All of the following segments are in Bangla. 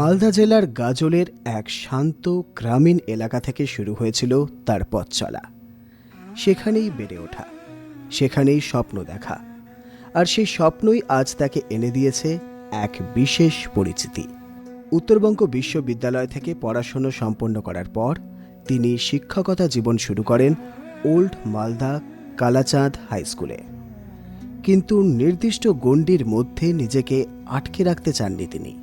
মালদা জেলার গাজলের এক শান্ত গ্রামীণ এলাকা থেকে শুরু হয়েছিল তার পথ চলা। সেখানেই বেড়ে ওঠা, সেখানেই স্বপ্ন দেখা, আর সেই স্বপ্নই আজ তাকে এনে দিয়েছে এক বিশেষ পরিচিতি। উত্তরবঙ্গ বিশ্ববিদ্যালয় থেকে পড়াশোনা সম্পন্ন করার পর তিনি শিক্ষকতা জীবন শুরু করেন ওল্ড মালদা কালাচাঁদ হাই স্কুলে। কিন্তু নির্দিষ্ট গণ্ডির মধ্যে নিজেকে আটকে রাখতে চাননি তিনি।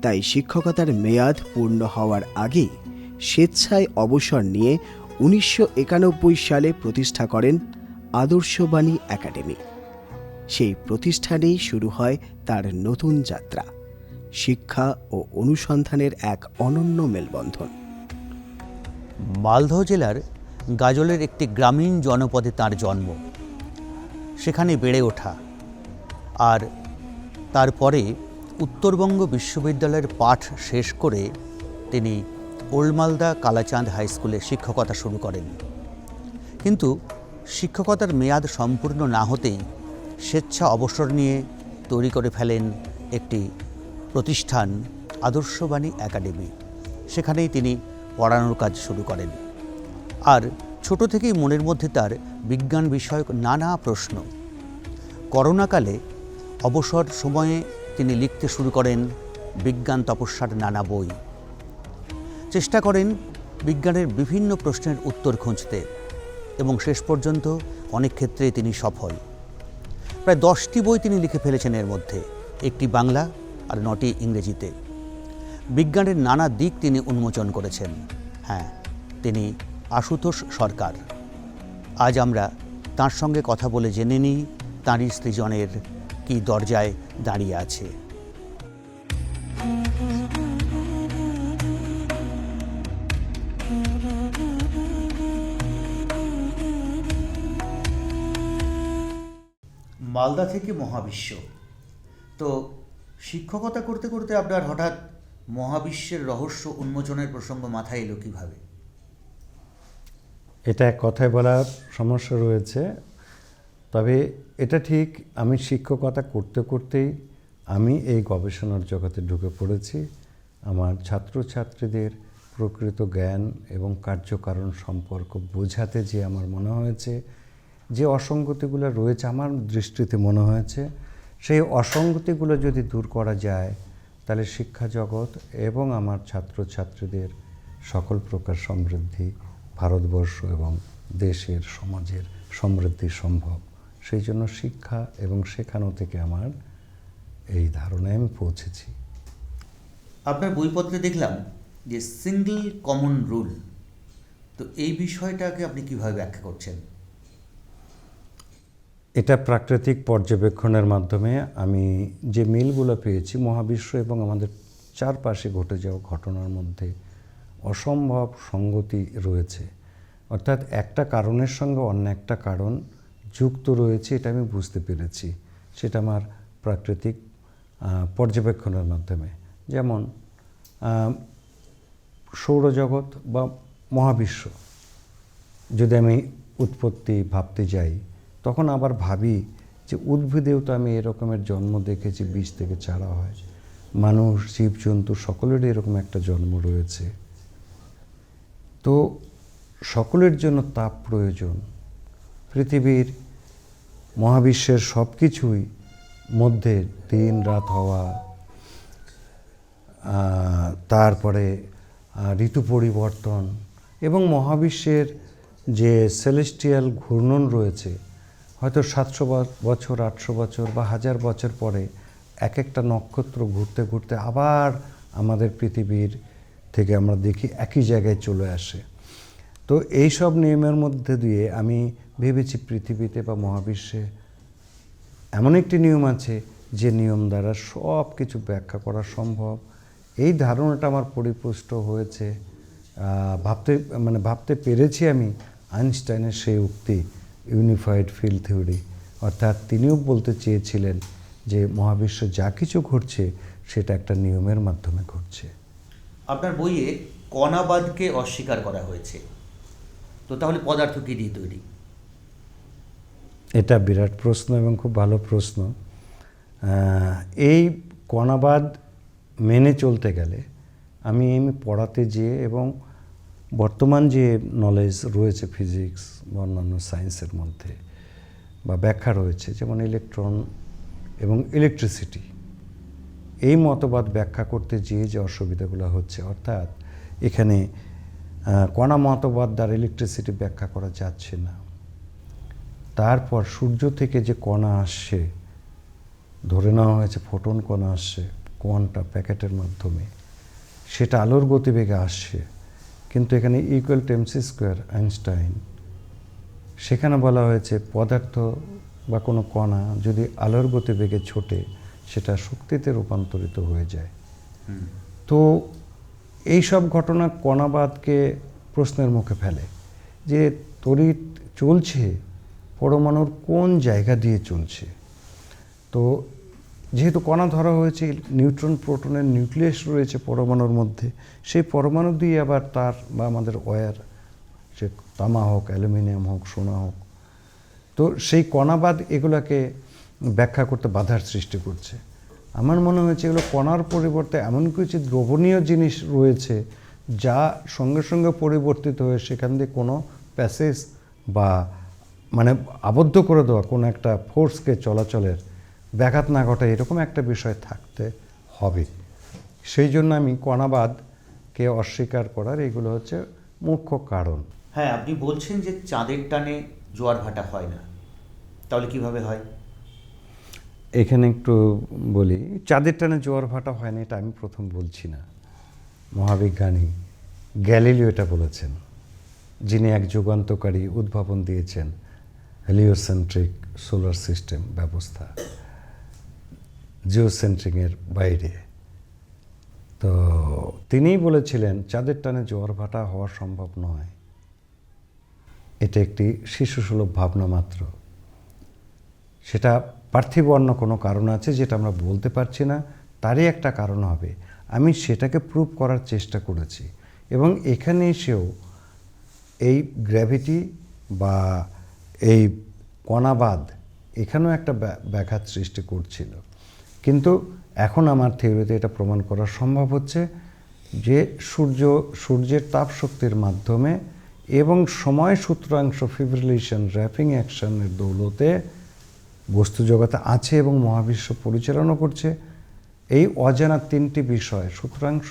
তাই শিক্ষকতার মেয়াদ পূর্ণ হওয়ার আগেই স্বেচ্ছায় অবসর নিয়ে 1991 সালে প্রতিষ্ঠা করেন আদর্শবাণী একাডেমি। সেই প্রতিষ্ঠানেই শুরু হয় তার নতুন যাত্রা, শিক্ষা ও অনুসন্ধানের এক অনন্য মেলবন্ধন। মালদহ জেলার গাজলের একটি গ্রামীণ জনপদে তার জন্ম, সেখানে বেড়ে ওঠা, আর তারপরে উত্তরবঙ্গ বিশ্ববিদ্যালয়ের পাঠ শেষ করে তিনি ওল্ড মালদা কালাচাঁদ হাই স্কুলে শিক্ষকতা শুরু করেন। কিন্তু শিক্ষকতার মেয়াদ সম্পূর্ণ না হতেই স্বেচ্ছা অবসর নিয়ে তৈরি করে ফেলেন একটি প্রতিষ্ঠান, আদর্শবাণী একাডেমি। সেখানেই তিনি পড়ানোর কাজ শুরু করেন। আর ছোট থেকেই মনের মধ্যে তার বিজ্ঞান বিষয়ক নানা প্রশ্ন। করোনাকালে অবসর সময়ে তিনি লিখতে শুরু করেন বিজ্ঞান তপস্যার নানা বই। চেষ্টা করেন বিজ্ঞানের বিভিন্ন প্রশ্নের উত্তর খুঁজতে, এবং শেষ পর্যন্ত অনেক ক্ষেত্রে তিনি সফল। প্রায় 10টি বই তিনি লিখে ফেলেছেন, এর মধ্যে একটি বাংলা আর 9টি ইংরেজিতে। বিজ্ঞানের নানা দিক তিনি উন্মোচন করেছেন। হ্যাঁ, তিনি আশুতোষ সরকার। আজ আমরা তাঁর সঙ্গে কথা বলে জেনে নিই তাঁরই সৃজনের কি দরজায় দাঁড়িয়ে আছে। মালদা থেকে মহাবিশ্ব, তো শিক্ষকতা করতে করতে আপনার হঠাৎ মহাবিশ্বের রহস্য উন্মোচনের প্রসঙ্গ মাথায় এলো কীভাবে? এটা এক কথায় বলার সমস্যা রয়েছে, তবে এটা ঠিক, আমি শিক্ষকতা করতে করতেই আমি এই গবেষণার জগতে ঢুকে পড়েছি। আমার ছাত্রছাত্রীদের প্রকৃত জ্ঞান এবং কার্যকারণ সম্পর্ক বোঝাতে যে আমার মনে হয়েছে যে অসঙ্গতিগুলো রয়েছে, আমার দৃষ্টিতে মনে হয়েছে সেই অসঙ্গতিগুলো যদি দূর করা যায় তাহলে শিক্ষা জগৎ এবং আমার ছাত্রছাত্রীদের সকল প্রকার সমৃদ্ধি, ভারতবর্ষ এবং দেশের সমাজের সমৃদ্ধি সম্ভব। সেই জন্য শিক্ষা এবং শেখানো থেকে আমার এই ধারণায় আমি পৌঁছেছি। আপনার বইপত্রে দেখলাম যে সিঙ্গল কমন রুল, তো এই বিষয়টাকে আপনি কিভাবে ব্যাখ্যা করছেন? এটা প্রাকৃতিক পর্যবেক্ষণের মাধ্যমে আমি যে মিলগুলো পেয়েছি মহাবিশ্ব এবং আমাদের চারপাশে ঘটে যাওয়া ঘটনার মধ্যে অসম্ভব সঙ্গতি রয়েছে, অর্থাৎ একটা কারণের সঙ্গে অন্য একটা কারণ যুক্ত রয়েছে, এটা আমি বুঝতে পেরেছি। সেটা আমার প্রাকৃতিক পর্যবেক্ষণের মাধ্যমে। যেমন সৌরজগৎ বা মহাবিশ্ব যদি আমি উৎপত্তি ভাবতে যাই, তখন আবার ভাবি যে উদ্ভিদেও তো আমি এরকমের জন্ম দেখেছি, বীজ থেকে চারা হয়। মানুষ, জীবজন্তু সকলেরই এরকম একটা জন্ম রয়েছে। তো সকলের জন্য তাপ প্রয়োজন। পৃথিবীর মহাবিশ্বের সব কিছুই মধ্যে দিন রাত হওয়া, তারপরে ঋতু পরিবর্তন এবং মহাবিশ্বের যে সেলেস্টিয়াল ঘূর্ণন রয়েছে, হয়তো 700 বছর, 800 বছর বা 1000 বছর পরে এক একটা নক্ষত্র ঘুরতে ঘুরতে আবার আমাদের পৃথিবীর থেকে আমরা দেখি একই জায়গায় চলে আসে। তো এই সব নিয়মের মধ্যে দিয়ে আমি ভেবেছি পৃথিবীতে বা মহাবিশ্বে এমন একটি নিয়ম আছে যে নিয়ম দ্বারা সব কিছু ব্যাখ্যা করা সম্ভব। এই ধারণাটা আমার পরিপুষ্ট হয়েছে, ভাবতে পেরেছি আমি আইনস্টাইনের সেই উক্তি ইউনিফাইড ফিল্ড থিওরি, অর্থাৎ তিনিও বলতে চেয়েছিলেন যে মহাবিশ্ব যা কিছু ঘটছে সেটা একটা নিয়মের মাধ্যমে ঘটছে। আপনার বইয়ে কণাবাদকে অস্বীকার করা হয়েছে, তো তাহলে পদার্থ কী দিয়ে তৈরি? এটা বিরাট প্রশ্ন এবং খুব ভালো প্রশ্ন। এই কণাবাদ মেনে চলতে গেলে আমি পড়াতে যেয়ে এবং বর্তমান যে নলেজ রয়েছে ফিজিক্স বা অন্যান্য সায়েন্সের মধ্যে বা ব্যাখ্যা রয়েছে, যেমন ইলেকট্রন এবং ইলেকট্রিসিটি, এই মতবাদ ব্যাখ্যা করতে যেয়ে যে অসুবিধাগুলো হচ্ছে, অর্থাৎ এখানে কণা মতবাদ দ্বারা ইলেকট্রিসিটি ব্যাখ্যা করা যাচ্ছে না। তারপর সূর্য থেকে যে কণা আসছে, ধরে নেওয়া হয়েছে ফোটন কণা আসছে কোয়ান্টা প্যাকেটের মাধ্যমে, সেটা আলোর গতিবেগে আসছে, কিন্তু এখানে equal to MC square Einstein, সেখানে বলা হয়েছে পদার্থ বা কোনো কণা যদি আলোর গতিবেগে ছোটে সেটা শক্তিতে রূপান্তরিত হয়ে যায়। তো এই সব ঘটনা কণাবাদকে প্রশ্নের মুখে ফেলে যে তড়িৎ চলছে পরমাণুর কোন জায়গা দিয়ে চলছে। তো যেহেতু কণা ধরা হয়েছে, নিউট্রন প্রোটনের নিউক্লিয়াস রয়েছে পরমাণুর মধ্যে, সেই পরমাণু দিয়ে আবার তার বা আমাদের ওয়্যার, সে তামা হোক, অ্যালুমিনিয়াম হোক, সোনা হোক, তো সেই কণাবাদ এগুলোকে ব্যাখ্যা করতে বাধার সৃষ্টি করছে। আমার মনে হয়েছে এগুলো কণার পরিবর্তে এমন কিছু দ্রবণীয় জিনিস রয়েছে যা সঙ্গে সঙ্গে পরিবর্তিত হয়ে সেখান দিয়ে কোনো প্যাসেজ বা মানে আবদ্ধ করে দেওয়া কোনো একটা ফোর্সকে চলাচলের ব্যাঘাত না ঘটায় এরকম একটা বিষয় থাকতে হবে। সেই জন্য আমি কণাবাদকে অস্বীকার করার এগুলো হচ্ছে মুখ্য কারণ। হ্যাঁ, আপনি বলছেন যে চাঁদের টানে জোয়ার ভাটা হয় না, তাহলে কিভাবে হয়? এখানে একটু বলি, চাঁদের টানে জোয়ার ভাটা হয় না এটা আমি প্রথম বলছি না, মহাবিজ্ঞানী গ্যালিলিও এটা বলেছেন, যিনি এক যুগান্তকারী উদ্ভাবন দিয়েছেন হেলিওসেন্ট্রিক সোলার সিস্টেম ব্যবস্থা, জিওসেন্ট্রিংয়ের বাইরে। তো তিনিই বলেছিলেন চাঁদের টানে জোয়ার ভাটা হওয়া সম্ভব নয়, এটা একটি শিশুসুলভ ভাবনা মাত্র। সেটা পার্থিব অন্য কোনো কারণ আছে যেটা আমরা বলতে পারছি না, তারই একটা কারণ হবে। আমি সেটাকে প্রুভ করার চেষ্টা করেছি এবং এখানে এসেও এই গ্র্যাভিটি বা এই কণাবাদ এখানেও একটা ব্যাঘাত সৃষ্টি করছিল। কিন্তু এখন আমার থিওরিতে এটা প্রমাণ করা সম্ভব হচ্ছে যে সূর্যের তাপশক্তির মাধ্যমে এবং সময় সূত্রাংশ ফিব্রিলেশন র্যাপিং অ্যাকশনের দৌলতে বস্তু জগতে আছে এবং মহাবিশ্ব পরিচালনা করছে। এই অজানা তিনটি বিষয়, সূত্রাংশ,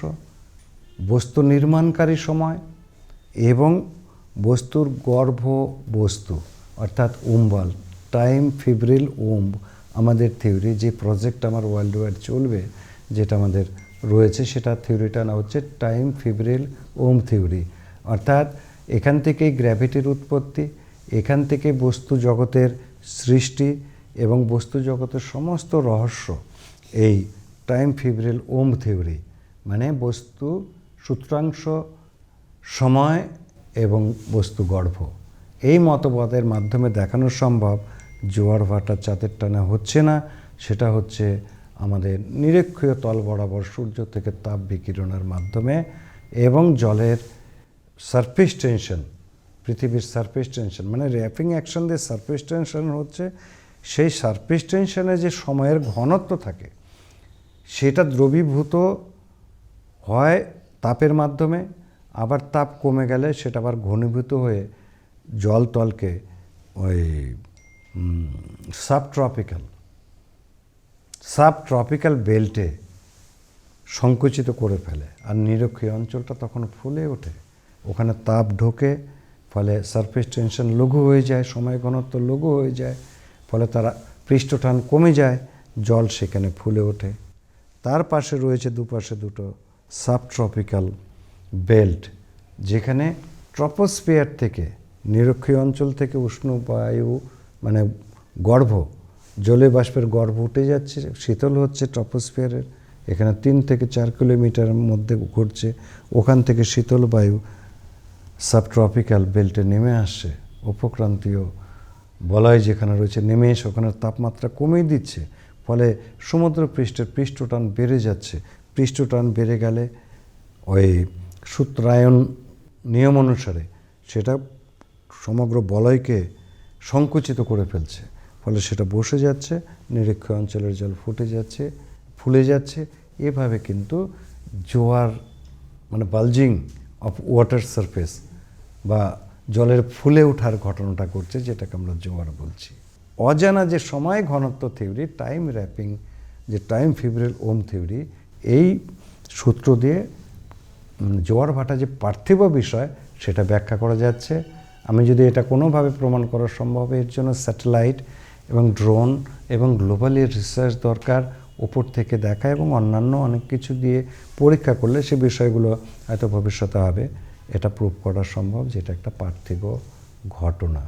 বস্তু নির্মাণকারী সময় এবং বস্তুর গর্ভ বস্তু অর্থাৎ উম্বাল, টাইম ফিব্রিল ওম্ব, আমাদের থিওরি যে প্রজেক্ট আমার ওয়ার্ল্ড ওয়াইড চলবে যেটা আমাদের রয়েছে, সেটা থিওরিটা না হচ্ছে টাইম ফিব্রিল ওম থিওরি। অর্থাৎ এখান থেকেই গ্র্যাভিটির উৎপত্তি, এখান থেকে বস্তু জগতের সৃষ্টি এবং বস্তু জগতের সমস্ত রহস্য এই টাইম ফিব্রিল ওম থিওরি, মানে বস্তু সূত্রাংশ, সময় এবং বস্তু গর্ভ, এই মতবাদের মাধ্যমে দেখানো সম্ভব জোয়ার ভাটা চাঁদের টানা হচ্ছে না, সেটা হচ্ছে আমাদের নিরক্ষীয় তল বরাবর সূর্য থেকে তাপ বিকিরণের মাধ্যমে এবং জলের সারফেস টেনশন, পৃথিবীর সারফেস টেনশন, মানে র্যাপিং অ্যাকশন দিয়ে সারফেস টেনশন হচ্ছে, সেই সারফেস টেনশনে যে সময়ের ঘনত্ব থাকে সেটা দ্রবীভূত হয় তাপের মাধ্যমে, আবার তাপ কমে গেলে সেটা আবার ঘনীভূত হয়ে জলতলকে ওই সাবট্রপিক্যাল বেল্টে সংকুচিত করে ফেলে, আর নিরক্ষীয় অঞ্চলটা তখন ফুলে ওঠে, ওখানে তাপ ঢোকে, ফলে সারফেস টেনশন লঘু হয়ে যায়, সময় ঘনত্ব লঘু হয়ে যায়, ফলে তারা পৃষ্ঠটান কমে যায়, জল সেখানে ফুলে ওঠে। তার পাশে রয়েছে দুপাশে দুটো সাবট্রপিক্যাল বেল্ট, যেখানে ট্রপোস্ফিয়ার থেকে নিরক্ষীয় অঞ্চল থেকে উষ্ণ বায়ু মানে গর্ভ, জলীয় বাষ্পের গর্ভ উঠে যাচ্ছে, শীতল হচ্ছে ট্রপোস্ফিয়ারের, এখানে 3 থেকে 4 কিলোমিটারের মধ্যে ঘুরছে, ওখান থেকে শীতল বায়ু সাবট্রপিক্যাল বেল্টে নেমে আসছে, উপক্রান্তীয় বলয় যেখানে রয়েছে নেমে এসে ওখানে তাপমাত্রা কমিয়ে দিচ্ছে, ফলে সমুদ্র পৃষ্ঠের পৃষ্ঠটান বেড়ে যাচ্ছে। পৃষ্ঠটান বেড়ে গেলে ওই সূত্রায়ন নিয়ম অনুসারে সেটা সমগ্র বলয়কে সংকুচিত করে ফেলছে, ফলে সেটা বসে যাচ্ছে, নিরক্ষীয় অঞ্চলের জল ফুলে যাচ্ছে এভাবে কিন্তু জোয়ার মানে বালজিং অফ ওয়াটার সারফেস বা জলের ফুলে ওঠার ঘটনাটা করছে, যেটাকে আমরা জোয়ার বলছি। অজানা যে সময় ঘনত্ব থিওরি, টাইম র্যাপিং, যে টাইম ফিব্রিল ওম থিওরি, এই সূত্র দিয়ে জোয়ার ভাটা যে পার্থিব বিষয় সেটা ব্যাখ্যা করা যাচ্ছে। আমি যদি এটা কোনোভাবে প্রমাণ করা সম্ভব, এর জন্য স্যাটেলাইট এবং ড্রোন এবং গ্লোবালি রিসার্চ দরকার, ওপর থেকে দেখা এবং অন্যান্য অনেক কিছু দিয়ে পরীক্ষা করলে সে বিষয়গুলো হয়তো ভবিষ্যতে হবে। এটা প্রুভ করা সম্ভব যে এটা একটা পার্থিব ঘটনা।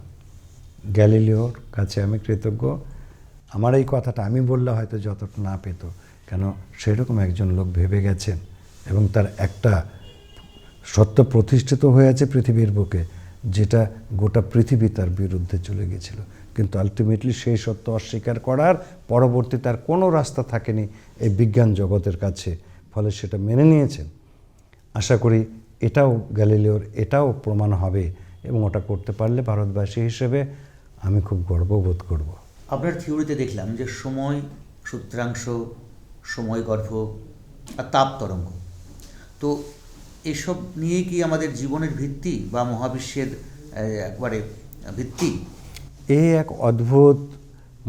গ্যালিলিওর কাছে আমি কৃতজ্ঞ। আমার এই কথাটা আমি বললে হয়তো যতটা না পেত, কেন সেরকম একজন লোক ভেবে গেছেন এবং তার একটা সত্য প্রতিষ্ঠিত হয়ে আছে পৃথিবীর বুকে, যেটা গোটা পৃথিবী তার বিরুদ্ধে চলে গেছিল, কিন্তু আলটিমেটলি সেই সত্য অস্বীকার করার পরবর্তী তার কোনো রাস্তা থাকেনি এই বিজ্ঞান জগতের কাছে, ফলে সেটা মেনে নিয়েছেন। আশা করি এটাও গ্যালিলিওর এটাও প্রমাণ হবে এবং ওটা করতে পারলে ভারতবাসী হিসেবে আমি খুব গর্ববোধ করব। আপনার থিওরিতে দেখলাম যে সময় সূত্রাংশ, সময়গর্ভ আর তাপ তরঙ্গ, তো এসব নিয়েই কি আমাদের জীবনের ভিত্তি বা মহাবিশ্বের একবারে ভিত্তি? এই এক অদ্ভুত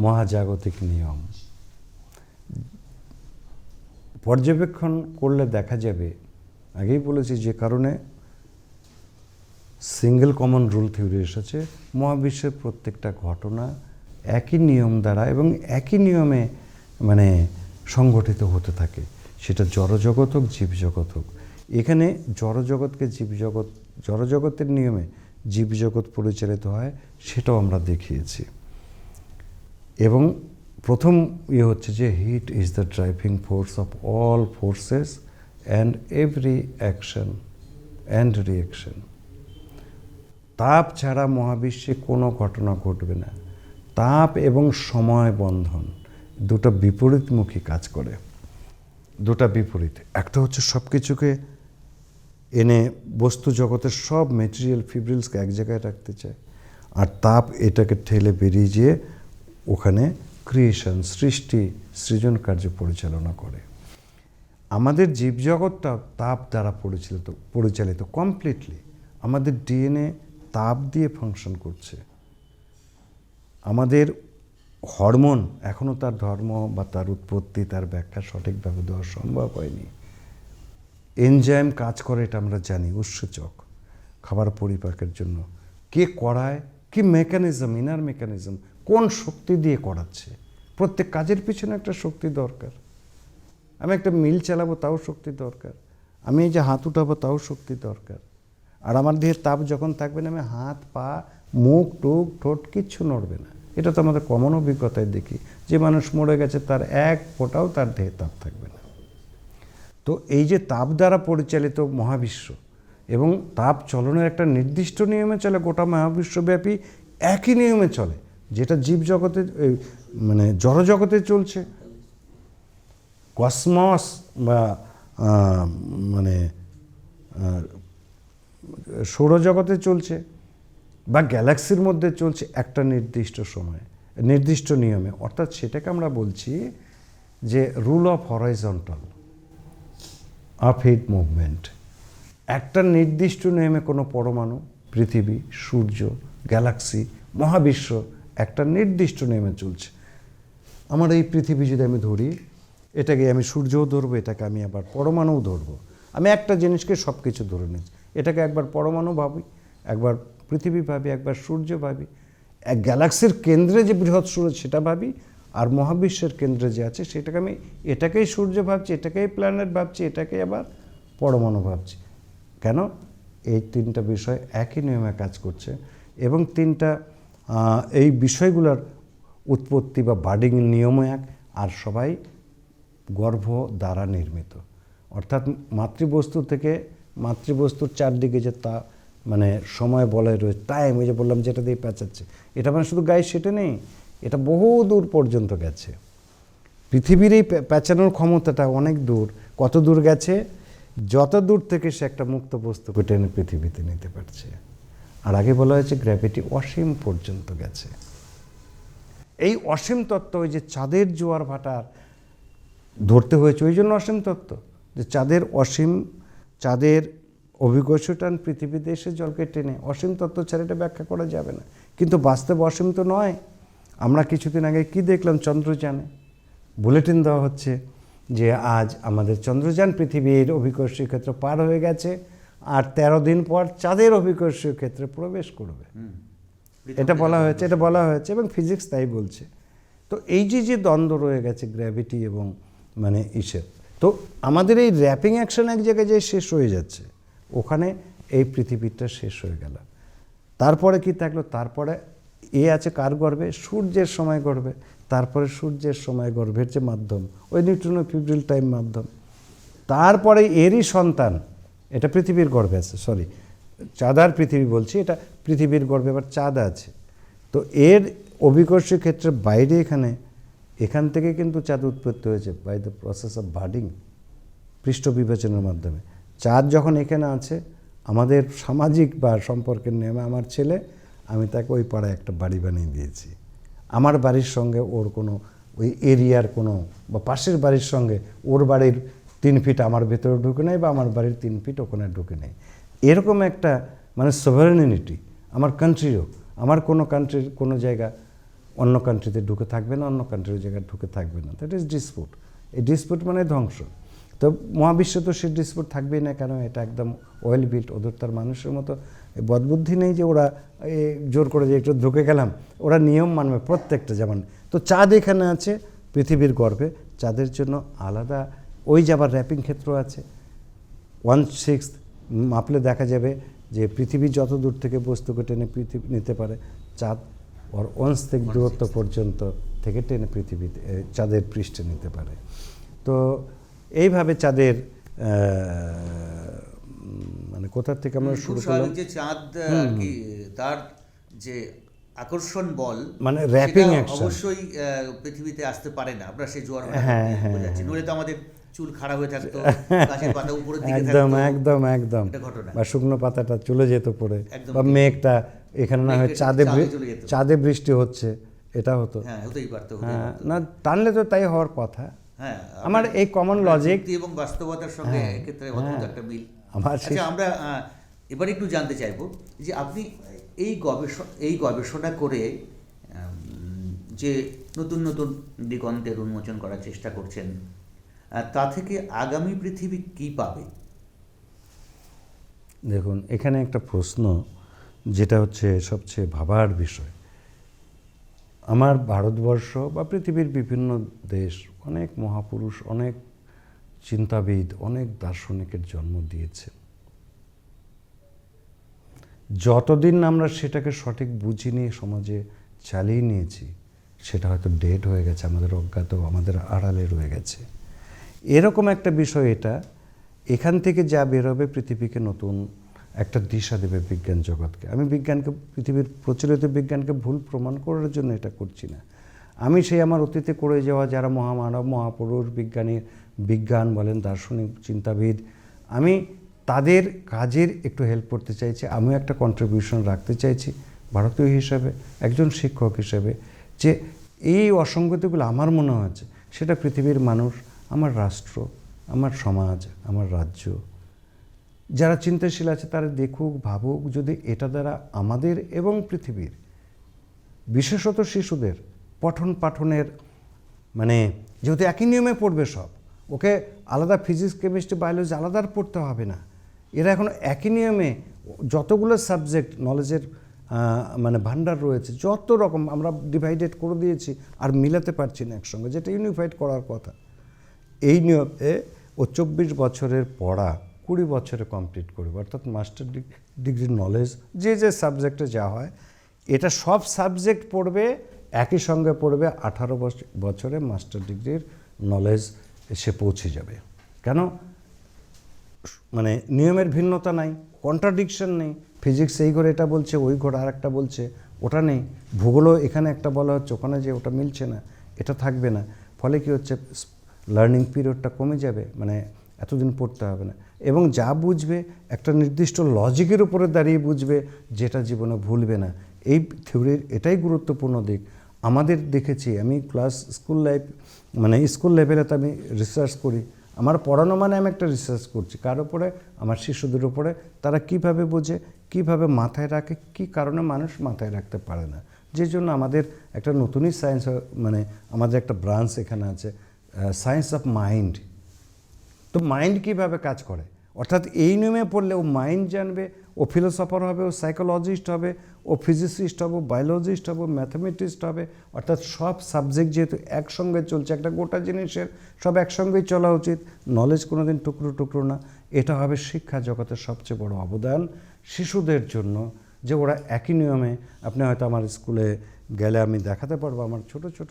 মহাজাগতিক নিয়ম পর্যবেক্ষণ করলে দেখা যাবে, আগেই বলেছি যে কারণে সিঙ্গেল কমন রুল থিওরি এসেছে, মহাবিশ্বের প্রত্যেকটা ঘটনা একই নিয়ম দ্বারা এবং একই নিয়মে মানে সংগঠিত হতে থাকে, সেটা জড়জগৎ হোক জীবজগৎ হোক। এখানে জড়জগৎকে জীবজগৎ, জড়জগতের নিয়মে জীবজগৎ পরিচালিত হয়, সেটাও আমরা দেখিয়েছি। এবং প্রথম হচ্ছে যে heat is the driving force of all forces and every action and reaction. তাপ ছাড়া মহাবিশ্বে কোনো ঘটনা ঘটবে না। তাপ এবং সময় বন্ধন দুটো বিপরীতমুখী কাজ করে, দুটা বিপরীত। একটা হচ্ছে সব কিছুকে এনে বস্তু জগতের সব মেটেরিয়াল ফিব্রিলসকে এক জায়গায় রাখতে চায়, আর তাপ এটাকে ঠেলে বেরিয়ে যেয়ে ওখানে ক্রিয়েশন, সৃষ্টি, সৃজন কার্য পরিচালনা করে। আমাদের জীবজগৎটা তাপ দ্বারা পরিচালিত কমপ্লিটলি। আমাদের ডিএনএ তাপ দিয়ে ফাংশন করছে। আমাদের হরমোন এখনও তার ধর্ম বা তার উৎপত্তি, তার ব্যাখ্যা সঠিকভাবে দেওয়া সম্ভব হয়নি। এনজাইম কাজ করে এটা আমরা জানি, উৎসেচক খাবার পরিপাকের জন্য। কে করায়, কি মেকানিজম, ইনার মেকানিজম, কোন শক্তি দিয়ে করাচ্ছে। প্রত্যেক কাজের পিছনে একটা শক্তি দরকার। আমি একটা মিল চালাবো তাও শক্তি দরকার, আমি এই যে হাত উঠাবো তাও শক্তি দরকার। আর আমার দেহের তাপ যখন থাকবে না, আমি হাত পা মুখ টুক ঠোঁট কিচ্ছু নড়বে না। এটা তো আমাদের কমন অভিজ্ঞতায় দেখি, যে মানুষ মরে গেছে তার এক ফোঁটাও তার দেহে তাপ থাকবে না। তো এই যে তাপ দ্বারা পরিচালিত মহাবিশ্ব এবং তাপ চলনের একটা নির্দিষ্ট নিয়মে চলে, গোটা মহাবিশ্বব্যাপী একই নিয়মে চলে, যেটা জীবজগতে মানে জড়জগতে চলছে, কসমস বা মানে সৌরজগতে চলছে বা গ্যালাক্সির মধ্যে চলছে একটা নির্দিষ্ট সময়ে, নির্দিষ্ট নিয়মে। অর্থাৎ সেটাকে আমরা বলছি যে rule of horizontal of heat movement. একটা নির্দিষ্ট নিয়মে কোনো পরমাণু, পৃথিবী, সূর্য, গ্যালাক্সি, মহাবিশ্ব একটা নির্দিষ্ট নিয়মে চলছে। আমার এই পৃথিবী যদি আমি ধরি, এটাকে আমি সূর্যও ধরবো, এটাকে আমি আবার পরমাণুও ধরবো। আমি একটা জিনিসকে সব কিছু ধরে নিচ্ছি, এটাকে একবার পরমাণু ভাবি, একবার পৃথিবী ভাবি, একবার সূর্য ভাবি, এক গ্যালাক্সির কেন্দ্রে যে বৃহৎ সূর্য সেটা ভাবি, আর মহাবিশ্বের কেন্দ্রে যে আছে সেটাকে আমি এটাকেই সূর্য ভাবছি, এটাকেই প্ল্যানেট ভাবছি, এটাকেই আবার পরমাণু ভাবছি। কেন? এই তিনটা বিষয় একই নিয়মে কাজ করছে এবং তিনটা এই বিষয়গুলোর উৎপত্তি বা বার্ডিং নিয়মও এক, আর সবাই গর্ভ দ্বারা নির্মিত। অর্থাৎ মাতৃবস্তু থেকে, মাতৃবস্তুর চারদিকে যে তা মানে সময় বলয় রয়েছে, টাইম, ওই যে বললাম যেটা দিয়ে পেঁচাচ্ছে, এটা মানে শুধু গায়ে সেটা নেই, এটা বহু দূর পর্যন্ত গেছে। পৃথিবীর এই পেঁচানোর ক্ষমতাটা অনেক দূর। কত দূর গেছে? যত দূর থেকে সে একটা মুক্ত বস্তুকে টেনে পৃথিবীতে নিতে পারছে। আর আগে বলা হয়েছে গ্র্যাভিটি অসীম পর্যন্ত গেছে। এই অসীম তত্ত্ব, ওই যে চাঁদের জোয়ার ভাটার ধরতে হয়েছে ওই জন্য অসীম তত্ত্ব, যে চাঁদের অসীম, চাঁদের অভিকর্ষ টান পৃথিবীতে এসে জলকে টেনে, অসীম তত্ত্ব ছাড়া এটা ব্যাখ্যা করা যাবে না। কিন্তু বাস্তব অসীম তো নয়। আমরা কিছুদিন আগে কি দেখলাম, চন্দ্রযানে বুলেটিন দেওয়া হচ্ছে যে আজ আমাদের চন্দ্রযান পৃথিবীর অভিকর্ষীয় ক্ষেত্র পার হয়ে গেছে, আর 13 দিন পর চাঁদের অভিকর্ষীয় ক্ষেত্রে প্রবেশ করবে। এটা বলা হয়েছে এবং ফিজিক্স তাই বলছে। তো এই যে দ্বন্দ্ব রয়ে গেছে গ্র্যাভিটি এবং মানে ইসের, তো আমাদের এই র্যাপিং অ্যাকশন এক জায়গায় যে শেষ হয়ে যাচ্ছে, ওখানে এই পৃথিবীটা শেষ হয়ে গেল। তারপরে কি থাকলো, তারপরে আছে কার গর্ভে, সূর্যের সময় গর্ভে, তারপরে সূর্যের সময় গর্ভের যে মাধ্যম ওই নিউট্রনো ফিব্রিল টাইম মাধ্যম, তারপরে এরই সন্তান, এটা পৃথিবীর গর্ভে আছে, সরি চাঁদ আর পৃথিবী বলছি, এটা পৃথিবীর গর্ভে আবার চাঁদ আছে। তো এর অভিকর্ষীয় ক্ষেত্রের বাইরে এখান থেকে কিন্তু চাঁদ উৎপত্তি হয়েছে by the process of birding, পৃষ্ঠ বিবেচনের মাধ্যমে। চাঁদ যখন এখানে আছে, আমাদের সামাজিক বা সম্পর্কের নিয়মে আমার ছেলে, আমি তাকে ওই পাড়ায় একটা বাড়ি বানিয়ে দিয়েছি। আমার বাড়ির সঙ্গে ওর কোনো ওই এরিয়ার কোনো, বা পাশের বাড়ির সঙ্গে ওর বাড়ির 3 ফিট আমার ভেতরে ঢুকে নেয়, বা আমার বাড়ির 3 ফিট ওখানে ঢুকে নেয়। এরকম একটা মানে সভারেনিটি আমার কান্ট্রিরও, আমার কোনো কান্ট্রির কোনো জায়গা অন্য কান্ট্রিতে ঢুকে থাকবে না, অন্য কান্ট্রির জায়গায় ঢুকে থাকবে না। That is dispute. এই ডিসপুট মানে ধ্বংস। তো মহাবিশ্বে তো সে ডিসপুট থাকবেই না, কেন এটা একদম ওয়েল বিল্ট। ওদের তার মানুষের মতো বদবুদ্ধি নেই যে ওরা জোর করে যে একটু ঢুকে গেলাম, ওরা নিয়ম মানবে প্রত্যেকটা। যেমন তো চাঁদ এখানে আছে পৃথিবীর গর্ভে, চাঁদের জন্য আলাদা ওই যে আবার র্যাপিং ক্ষেত্র আছে। 1/6 মাপলে দেখা যাবে যে পৃথিবী যত দূর থেকে বস্তুকে টেনে পৃথিবী নিতে পারে, চাঁদ ওর 1/6 দূরত্ব পর্যন্ত থেকে টেনে পৃথিবীতে চাঁদের পৃষ্ঠে নিতে পারে। তো এইভাবে চাঁদের মানে কোথা থেকে আমরা শুরু করলাম, যে চাঁদ কি তার যে আকর্ষণ বল মানে র্যাপিং অ্যাকশন অবশ্যই পৃথিবীতে আসতে পারে না। আমরা সেই জোয়ার বোঝাচ্ছি, নইলে তো আমাদের চুল খাড়া হয়ে থাকতো, গাছের পাতা উপরের দিকে থাকতো, একদম বা শুকনো পাতাটা চলে যেত পড়ে, বা মেঘটা এখানে না হয় চাঁদে বৃষ্টি হচ্ছে, এটা হতো। হ্যাঁ, হতেই পারতো। না টানলে তো তাই হওয়ার কথা। হ্যাঁ, আমার এই কমন লজিক এবং বাস্তবতার সঙ্গে এক্ষেত্রে অদ্ভুত একটা মিল। আচ্ছা, আমরা এবার একটু জানতে চাইবো যে আপনি এই গবেষণা করে যে নতুন নতুন দিগন্তের উন্মোচন করার চেষ্টা করছেন, তা থেকে আগামী পৃথিবী কি পাবে? দেখুন, এখানে একটা প্রশ্ন যেটা হচ্ছে সবচেয়ে ভাবার বিষয়। আমার ভারতবর্ষ বা পৃথিবীর বিভিন্ন দেশ অনেক মহাপুরুষ, অনেক চিন্তাবিদ, অনেক দার্শনিকের জন্ম দিয়েছে। যতদিন আমরা সেটাকে সঠিক বুঝিনি, সমাজে চালিয়ে নিয়েছি, সেটা হয়তো ডেড হয়ে গেছে, আমাদের অজ্ঞাত, আমাদের আড়ালে রয়ে গেছে। এরকম একটা বিষয় এটা। এখান থেকে যা বেরোবে পৃথিবীকে নতুন একটা দিশা দেবে বিজ্ঞান জগৎকে। আমি বিজ্ঞানকে, পৃথিবীর প্রচলিত বিজ্ঞানকে ভুল প্রমাণ করার জন্য এটা করছি না। আমি সেই আমার অতীতে করে যাওয়া যারা মহামানব, মহাপুরুষ, বিজ্ঞান বলেন, দার্শনিক, চিন্তাবিদ, আমি তাদের কাজের একটু হেল্প করতে চাইছি। আমিও একটা কন্ট্রিবিউশন রাখতে চাইছি ভারতীয় হিসাবে, একজন শিক্ষক হিসেবে, যে এই অসঙ্গতিগুলো আমার মনে হচ্ছে সেটা পৃথিবীর মানুষ, আমার রাষ্ট্র, আমার সমাজ, আমার রাজ্য, যারা চিন্তাশীল আছে তারা দেখুক, ভাবুক, যদি এটা দ্বারা আমাদের এবং পৃথিবীর বিশেষত শিশুদের পঠন পাঠনের, মানে যেহেতু একই নিয়মে পড়বে সব, ওকে আলাদা ফিজিক্স, কেমিস্ট্রি, বায়োলজি আলাদা পড়তে হবে না। এরা এখন একই নিয়মে যতগুলো সাবজেক্ট নলেজের মানে ভান্ডার রয়েছে, যত রকম আমরা ডিভাইডেড করে দিয়েছি, আর মিলাতে পারছি না একসঙ্গে, যেটা ইউনিফাইড করার কথা। এই নিয়মে ও 24 বছরের পড়া 20 বছরে কমপ্লিট করবে, অর্থাৎ মাস্টার ডিগ্রির নলেজ যে সাবজেক্টে যা হয়, এটা সব সাবজেক্ট পড়বে, একই সঙ্গে পড়বে, 18 বছরে মাস্টার ডিগ্রির নলেজ সে পৌঁছে যাবে। কেন? মানে নিয়মের ভিন্নতা নাই, কন্ট্রাডিকশন নেই। ফিজিক্স এই ঘরে এটা বলছে, ওই ঘরে আর একটা বলছে, ওটা নেই। ভূগোলও এখানে একটা বলা হচ্ছে, ওখানে যে ওটা মিলছে না, এটা থাকবে না। ফলে কি হচ্ছে, লার্নিং পিরিয়ডটা কমে যাবে, মানে এতদিন পড়তে হবে না, এবং যা বুঝবে একটা নির্দিষ্ট লজিকের উপরে দাঁড়িয়ে বুঝবে, যেটা জীবনে ভুলবে না। এই থিওরির এটাই গুরুত্বপূর্ণ দিক। আমাদের দেখেছি, আমি স্কুল লেভেলে তো আমি রিসার্চ করি, আমার পড়ানো মানে আমি একটা রিসার্চ করছি কার উপরে, আমার শিশুদের উপরে, তারা কিভাবে বোঝে, কিভাবে মাথায় রাখে, কি কারণে মানুষ মাথায় রাখতে পারে না। যে জন্য আমাদের একটা নতুনই সায়েন্স, আমাদের একটা ব্রাঞ্চ এখানে আছে, সায়েন্স অফ মাইন্ড। তো মাইন্ড কিভাবে কাজ করে, অর্থাৎ এই নিয়মে পড়লে ও মাইন্ড জানবে, ও ফিলোসফার হবে, ও সাইকোলজিস্ট হবে, ও ফিজিসিস্ট হবে, বায়োলজিস্ট হবে, ম্যাথামেটিস্ট হবে। অর্থাৎ সব সাবজেক্ট যেহেতু একসঙ্গে চলছে, একটা গোটা জিনিসের সব একসঙ্গেই চলা উচিত, নলেজ কোনোদিন টুকরো টুকরো না। এটা হবে শিক্ষা জগতের সবচেয়ে বড় অবদান শিশুদের জন্য, যে ওরা একই নিয়মে, আপনি হয়তো আমার স্কুলে গেলে আমি দেখাতে পারবো, আমার ছোট ছোট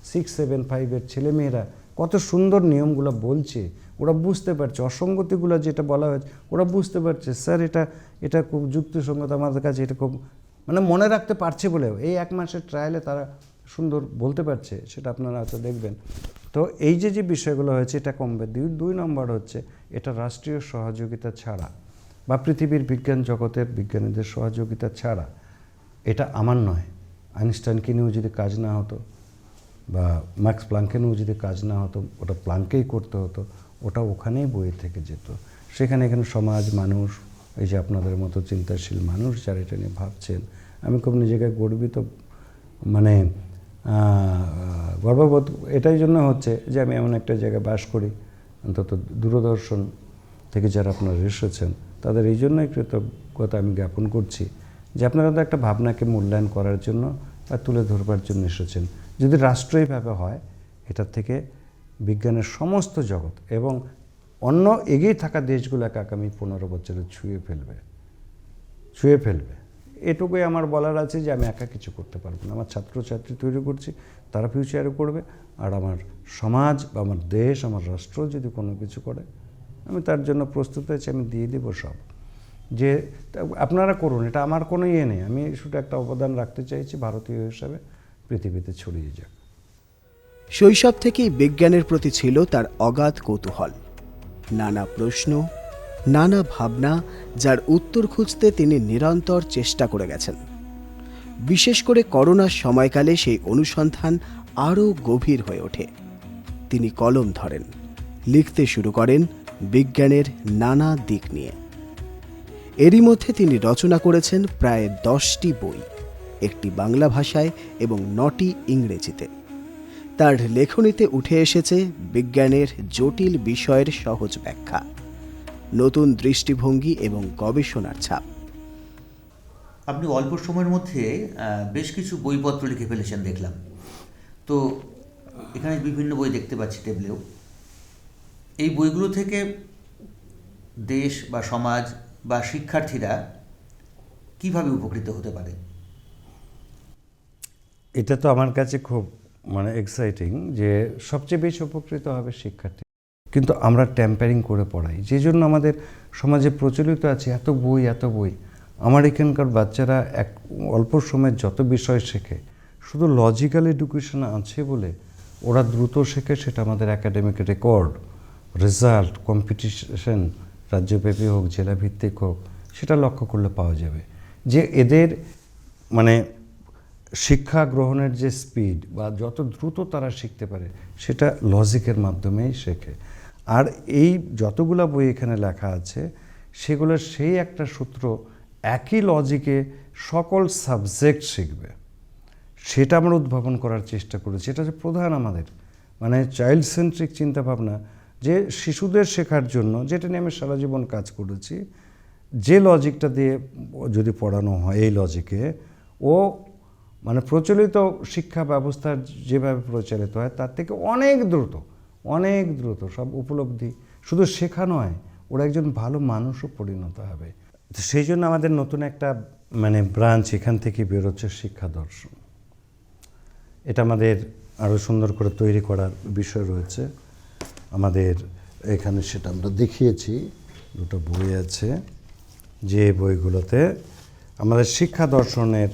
6, 7, 5 ছেলেমেয়েরা কত সুন্দর নিয়মগুলো বলছে, ওরা বুঝতে পারছে, অসঙ্গতিগুলো যেটা বলা হয়েছে ওরা বুঝতে পারছে, স্যার এটা খুব যুক্তিসঙ্গত, আমাদের কাছে এটা খুব মনে রাখতে পারছে বলে এই 1 মাসের ট্রায়ালে তারা সুন্দর বলতে পারছে, সেটা আপনারা হয়তো দেখবেন। তো এই যে বিষয়গুলো হয়েছে এটা কমবে। 2 নম্বর হচ্ছে এটা রাষ্ট্রীয় সহযোগিতা ছাড়া বা পৃথিবীর বিজ্ঞান জগতের বিজ্ঞানীদের সহযোগিতা ছাড়া এটা আমার নয়। আইনস্টাইনকে নিয়েও যদি কাজ না হতো বা ম্যাক্স প্লাঙ্কে নিয়েও যদি কাজ না হতো, ওটা প্লাঙ্কেই করতে হতো, ওটা ওখানেই বইয়ে থেকে যেত। এখানে সমাজ, মানুষ, এই যে আপনাদের মতো চিন্তাশীল মানুষ যারা এটা নিয়ে ভাবছেন, আমি খুব নিজেকে গর্বিত, গর্ববোধ এটাই জন্য হচ্ছে যে আমি এমন একটা জায়গায় বাস করি, অন্তত দূরদর্শন থেকে যারা আপনারা এসেছেন তাদের এই জন্যই কৃতজ্ঞতা আমি জ্ঞাপন করছি যে আপনারা তো একটা ভাবনাকে মূল্যায়ন করার জন্য বা তুলে ধরবার জন্য এসেছেন। যদি রাষ্ট্রীয়ভাবে হয়, এটার থেকে বিজ্ঞানের সমস্ত জগৎ এবং অন্য এগিয়ে থাকা দেশগুলোকে আগামী 15 বছরে ছুঁয়ে ফেলবে। এটুকুই আমার বলার আছে যে আমি একা কিছু করতে পারবো না। আমার ছাত্রছাত্রী তৈরি করছি, তারা ফিউচারে করবে, আর আমার সমাজ বা আমার দেশ, আমার রাষ্ট্র যদি কোনো কিছু করে, আমি তার জন্য প্রস্তুত আছি, আমি দিয়ে দেবো সব। যে আপনারা করুন, এটা আমার কোনো ইয়ে নেই, আমি শুধু একটা অবদান রাখতে চাইছি ভারতীয় হিসাবে, পৃথিবীতে ছড়িয়ে যাক। শৈশব থেকেই বিজ্ঞানের প্রতি ছিল তার অগাধ কৌতূহল, নানা প্রশ্ন, নানা ভাবনা, যার উত্তর খুঁজতে তিনি নিরন্তর চেষ্টা করে গেছেন। বিশেষ করে করোনার সময়কালে সেই অনুসন্ধান আরও গভীর হয়ে ওঠে। তিনি কলম ধরেন, লিখতে শুরু করেন বিজ্ঞানের নানা দিক নিয়ে। এরই মধ্যে তিনি রচনা করেছেন প্রায় 10টি বই, 1টি বাংলা ভাষায় এবং 9টি ইংরেজিতে। তার লেখনীতে উঠে এসেছে বিজ্ঞানের জটিল বিষয়ের সহজ ব্যাখ্যা, নতুন দৃষ্টিভঙ্গি এবং গবেষণার ছাপ। আপনি অল্প সময়ের মধ্যে বেশ কিছু বইপত্র লিখে ফেলেছেন দেখলাম। তো এখানে বিভিন্ন বই দেখতে পাচ্ছি টেবিলেও। এই বইগুলো থেকে দেশ বা সমাজ বা শিক্ষার্থীরা কিভাবে উপকৃত হতে পারে? এটা তো আমার কাছে খুব এক্সাইটিং যে সবচেয়ে বেশি উপকৃত হবে শিক্ষার্থী, কিন্তু আমরা ট্যাম্পারিং করে পড়াই, যে জন্য আমাদের সমাজে প্রচলিত আছে এত বই। আমার এখানকার বাচ্চারা অল্প সময়ের যত বিষয় শেখে, শুধু লজিক্যাল এডুকেশন আছে বলে ওরা দ্রুত শেখে, সেটা আমাদের একাডেমিক রেকর্ড, রেজাল্ট, কম্পিটিশন রাজ্যব্যাপী হোক, জেলাভিত্তিক হোক, সেটা লক্ষ্য করলে পাওয়া যাবে যে এদের শিক্ষা গ্রহণের যে স্পিড বা যত দ্রুত তারা শিখতে পারে, সেটা লজিকের মাধ্যমেই শেখে। আর এই যতগুলো বই এখানে লেখা আছে, সেগুলোর সেই একটা সূত্র, একই লজিকে সকল সাবজেক্ট শিখবে, সেটা আমরা উদ্ভাবন করার চেষ্টা করেছি। এটা হচ্ছে প্রধান আমাদের চাইল্ড সেন্ট্রিক চিন্তাভাবনা, যে শিশুদের শেখার জন্য, যেটা নিয়ে আমি সারা জীবন কাজ করেছি, যে লজিকটা দিয়ে যদি পড়ানো হয়, এই লজিকে ও প্রচলিত শিক্ষা ব্যবস্থা যেভাবে প্রচলিত হয় তার থেকে অনেক দ্রুত সব উপলব্ধি, শুধু শেখা নয়, ওরা একজন ভালো মানুষও পরিণত হবে। তো সেই জন্য আমাদের নতুন একটা ব্রাঞ্চ এখান থেকে বেরোচ্ছে, শিক্ষা দর্শন। এটা আমাদের আরও সুন্দর করে তৈরি করার বিষয় রয়েছে আমাদের এখানে, সেটা আমরা দেখিয়েছি। 2টো বই আছে, যে বইগুলোতে আমাদের শিক্ষা দর্শনের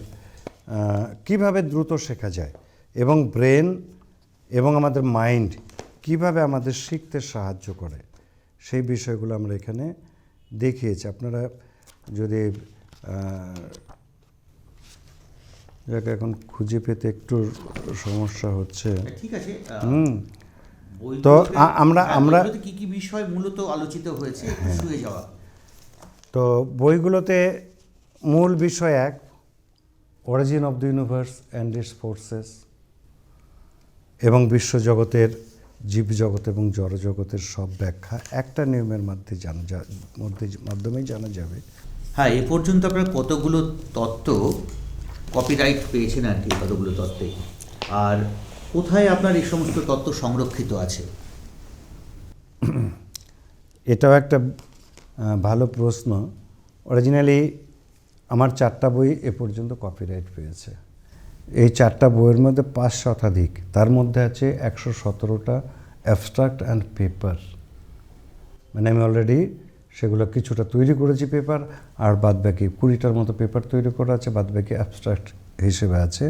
কিভাবে দ্রুত শেখা যায় এবং ব্রেন এবং আমাদের মাইন্ড কিভাবে আমাদের শিখতে সাহায্য করে, সেই বিষয়গুলো আমরা এখানে দেখিয়েছি। আপনারা যদি যাকে এখন খুঁজে পেতে একটু সমস্যা হচ্ছে। ঠিক আছে, তো আমরা কি কি বিষয় মূলত আলোচিত হয়েছে শুয়ে যাওয়া? তো বইগুলোতে মূল বিষয় এক, origin of the universe and it's forces, এবং বিশ্বজগতের, জীবজগৎ এবং জড়জগতের সব ব্যাখ্যা একটা নিয়মের মাধ্যমেই জানা যাবে। হ্যাঁ, এ পর্যন্ত আপনারা কতগুলো তত্ত্ব কপিরাইট পেয়েছেন আর কি, কতগুলো তত্ত্বে, আর কোথায় আপনার এই সমস্ত তত্ত্ব সংরক্ষিত আছে? এটাও একটা ভালো প্রশ্ন। অরিজিনালি আমার 4টা বই এ পর্যন্ত কপিরাইট পেয়েছে। এই 4টা বইয়ের মধ্যে 5 শতাধিক, তার মধ্যে আছে 117টা অ্যাবস্ট্রাক্ট অ্যান্ড পেপার। মানে আমি অলরেডি সেগুলো কিছুটা তৈরি করেছি পেপার, আর বাদবাকি 20টার মতো পেপার তৈরি করা আছে, বাদবাকি অ্যাবস্ট্রাক্ট হিসেবে আছে।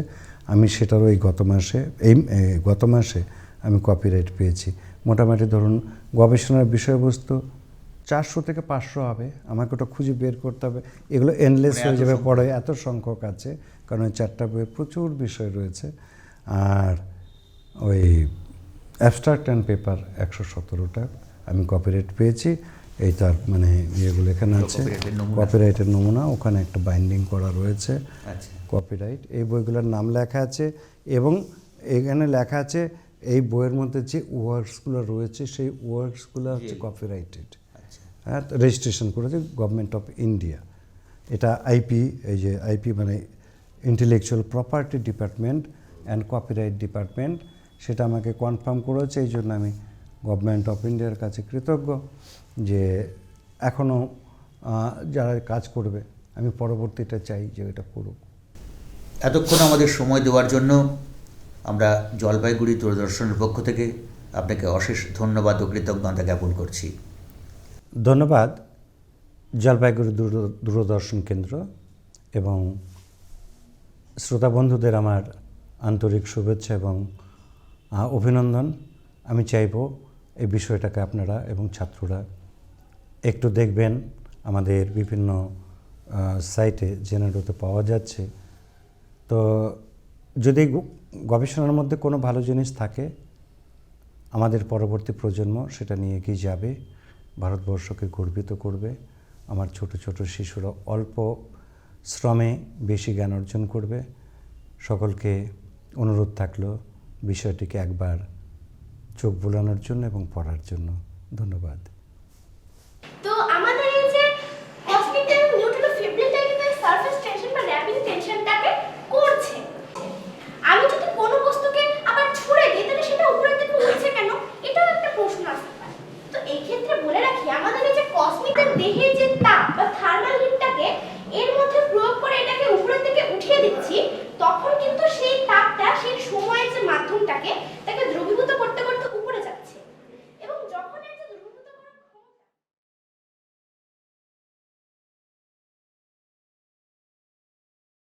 আমি সেটারও গত মাসে আমি কপিরাইট পেয়েছি। মোটামুটি ধরুন গবেষণার বিষয়বস্তু 400 থেকে 500 হবে। আমাকে ওটা খুঁজে বের করতে হবে, এগুলো এন্ডলেস হয়ে যাবে পড়ে, এত সংখ্যক আছে, কারণ ওই 4টা বইয়ে প্রচুর বিষয় রয়েছে। আর ওই অ্যাবস্ট্রাক্ট অ্যান্ড পেপার 117টা আমি কপিরাইট পেয়েছি। এই তার মানে ইয়েগুলো এখানে আছে, কপিরাইটের নমুনা, ওখানে একটা বাইন্ডিং করা রয়েছে কপিরাইট। এই বইগুলোর নাম লেখা আছে এবং এখানে লেখা আছে এই বইয়ের মধ্যে যে ওয়ার্কসগুলো রয়েছে সেই ওয়ার্কসগুলো হচ্ছে কপিরাইটেড, হ্যাঁ, রেজিস্ট্রেশন করেছে গভর্নমেন্ট অফ ইন্ডিয়া। এটা আইপি, এই যে আইপি মানে intellectual property department and copyright department, সেটা আমাকে কনফার্ম করেছে। এই জন্য আমি গভর্নমেন্ট অফ ইন্ডিয়ার কাছে কৃতজ্ঞ যে এখনও যারা কাজ করবে, আমি পরবর্তীটা চাই যে এটা করুক। এতক্ষণ আমাদের সময় দেওয়ার জন্য আমরা জলপাইগুড়ি দূরদর্শনের পক্ষ থেকে আপনাকে অশেষ ধন্যবাদ ও কৃতজ্ঞতা জ্ঞাপন করছি। ধন্যবাদ জলপাইগুড়ি দূরদর্শন কেন্দ্র এবং শ্রোতা বন্ধুদের আমার আন্তরিক শুভেচ্ছা এবং অভিনন্দন। আমি চাইব এই বিষয়টাকে আপনারা এবং ছাত্ররা একটু দেখবেন। আমাদের বিভিন্ন সাইটে জেনারেটতে পাওয়া যাচ্ছে। তো যদি গবেষণার মধ্যে কোনো ভালো জিনিস থাকে, আমাদের পরবর্তী প্রজন্ম সেটা নিয়ে এগিয়ে যাবে, ভারতবর্ষকে গর্বিত করবে। আমার ছোট ছোট শিশুরা অল্প শ্রমে বেশি জ্ঞান অর্জন করবে। সকলকে অনুরোধ থাকলো বিষয়টিকে একবার চোখ বোলানোর জন্য এবং পড়ার জন্য। ধন্যবাদ। তো আমাদের এই যে কসমিক এবং নিউট্রন ফিব্রিলটাকে সারফেস টেনশন বা র্যাপিং টেনশনটাকে করছে, আমি যদি কোনো বস্তুকে আবার ছুঁড়ে দিই তাহলে সেটা উপরের দিকে উঠছে কেন, এটাও একটা প্রশ্ন আসতে পারে। তো এই ক্ষেত্রে বলে রাখি, আমাদের এই যে কসমিকের দেহে যে তাপ বা থার্মাল হিটটাকে এর মধ্যে প্রয়োগ করে এটাকে উপরের দিকে উঠিয়ে দিচ্ছি, তখন কিন্তু